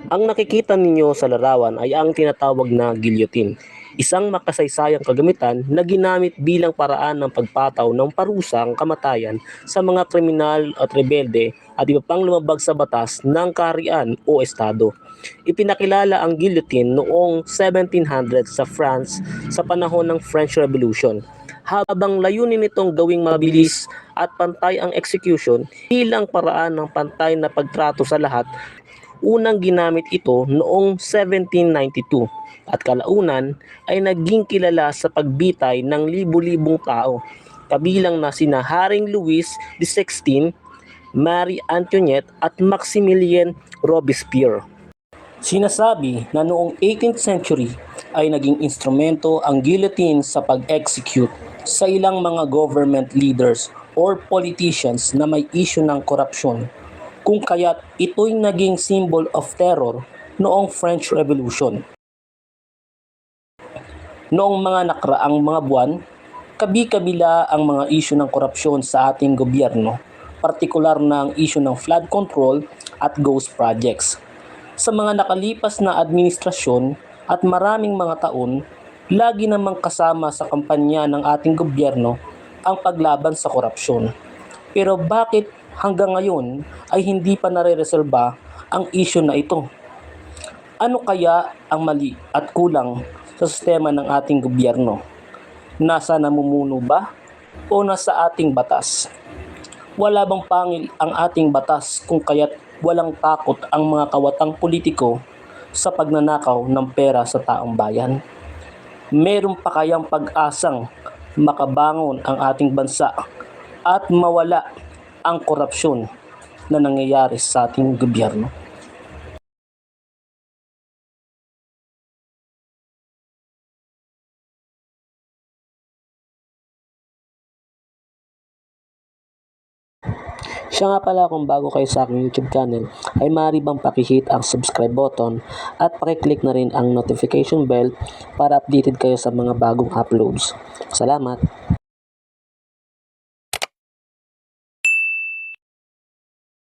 Ang nakikita ninyo sa larawan ay ang tinatawag na guillotine, isang makasaysayang kagamitan na ginamit bilang paraan ng pagpataw ng parusang kamatayan sa mga kriminal at rebelde at iba pang lumabag sa batas ng kaharian o estado. Ipinakilala ang guillotine noong 1700 sa France sa panahon ng French Revolution. Habang layunin nitong gawing mabilis at pantay ang execution bilang paraan ng pantay na pagtrato sa lahat. Unang ginamit ito noong 1792 at kalaunan ay naging kilala sa pagbitay ng libu-libong tao, kabilang na sina Haring Louis XVI, Marie Antoinette at Maximilien Robespierre. Sinasabi na noong 18th century ay naging instrumento ang guillotine sa pag-execute sa ilang mga government leaders or politicians na may issue ng korupsyon, kung kaya't ito'y naging symbol of terror noong French Revolution. Noong mga nakaraang mga buwan, kabi-kabila ang mga issue ng korupsyon sa ating gobyerno, partikular na ang issue ng flood control at ghost projects. Sa mga nakalipas na administrasyon at maraming mga taon, lagi namang kasama sa kampanya ng ating gobyerno ang paglaban sa korupsyon. Pero bakit hanggang ngayon ay hindi pa nare-resolba ang issue na ito? Ano kaya ang mali at kulang sa sistema ng ating gobyerno? Nasa namumuno ba o nasa ating batas? Wala bang pangil ang ating batas kung kaya't walang takot ang mga kawatang politiko sa pagnanakaw ng pera sa taong bayan? Meron pa kayang pag-asang makabangon ang ating bansa at mawala ang korupsyon na nangyayari sa ating gobyerno? Siya nga pala, kung bago kayo sa aking YouTube channel, ay maaari bang pakihit ang subscribe button at pakiclick na rin ang notification bell para updated kayo sa mga bagong uploads. Salamat!